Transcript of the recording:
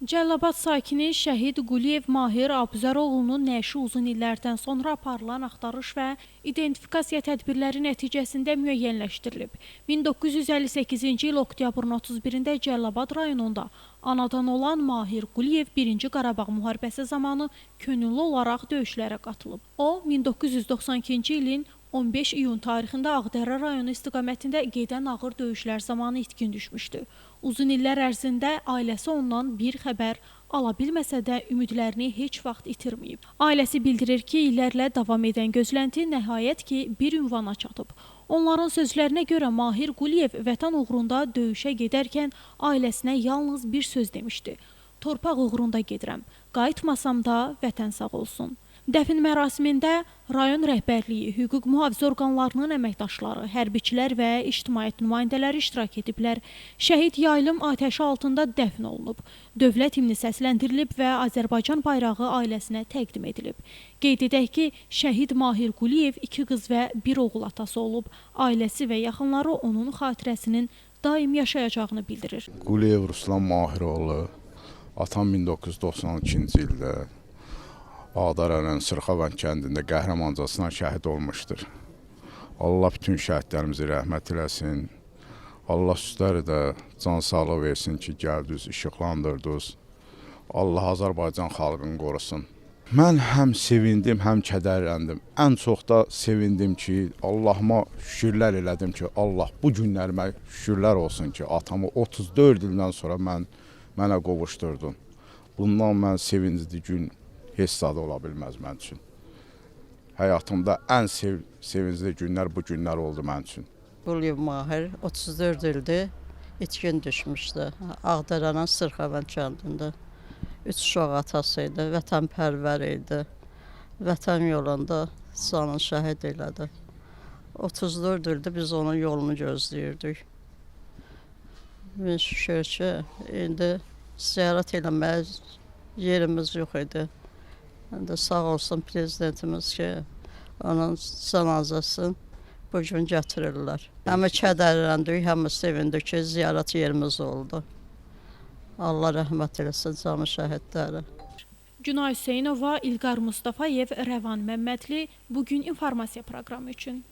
Cəlilabad sakini şəhid Quliyev Mahir Abuzəroğlunun nəşi uzun illərdən sonra aparılan axtarış və identifikasiya tədbirləri nəticəsində müəyyənləşdirilib. 1958-ci il oktyabrın 31-də Cəlilabad rayonunda anadan olan Mahir Quliyev 1-ci Qarabağ müharibəsi zamanı könüllü olaraq döyüşlərə qatılıb. O, 1992-ci ilin 15 iyun tarixində Ağdərə rayonu istiqamətində gedən ağır döyüşlər zamanı itkin düşmüşdü. Uzun illər ərzində ailəsi ondan bir xəbər ala bilməsə də ümidlərini heç vaxt itirməyib. Ailəsi bildirir ki, illərlə davam edən gözlənti nəhayət ki, bir ünvana çatıb. Onların sözlərinə görə Mahir Quliyev vətən uğrunda döyüşə gedərkən ailəsinə yalnız bir söz demişdi: torpaq uğrunda gedirəm, qayıtmasam da vətən sağ olsun. Dəfn mərasimində rayon rəhbərliyi, hüquq mühafizə orqanlarının əməkdaşları, hərbiçilər və ictimaiyyət nümayəndələri iştirak ediblər. Şəhid yaylım atəşi altında dəfn olunub. Dövlət himni səsləndirilib və Azərbaycan bayrağı ailəsinə təqdim edilib. Qeyd edək ki, şəhid Mahir Quliyev 2 qız və 1 oğul atası olub. Ailəsi və yaxınları onun xatirəsinin daim yaşayacağını bildirir. Quliyev Ruslan Mahiroğlu, atam 1992-ci ildə Ağdərənin Sırxavənd kəndində qəhrəmancasına şəhid olmuşdur. Allah bütün şəhidlərimizi rəhmət eləsin. Allah sizləri də can sağlığı versin ki, gəldiniz, işıqlandırdınız. Allah Azərbaycan xalqını qorusun. Mən həm sevindim, həm kədərləndim. Ən çox da sevindim ki, Allahıma şükürlər elədim ki, Allah bu günlərimə şükürlər olsun ki, atamı 34 ildən sonra mənə qovuşdurdun. Bundan mən sevincli gün heç zadı ola bilməz mən üçün. Həyatımda ən sevincli günlər bu günlər oldu mən üçün. Quliyev Mahir 34 ildir itkin düşmüşdü. Ağdərənin Sırxavənd kəndində. 3 uşaq atası idi, vətənpərvər idi. Vətən yolunda canını şəhid elədi. 34 ildir biz onun yolunu gözləyirdik. Min şükür ki, indi ziyarət eləməyə yerimiz yox idi. Sağ olsun prezidentimiz ki, onun cənazəsini bugün gətirirlər. Həm kədərləndik, həm sevindik ki, ziyarət yerimiz oldu. Allah rəhmət eləsin canı şəhidləri. Günay Hüseynova, İlqar Mustafayev, Rəvan Məmmədli bugün informasiya proqramı üçün.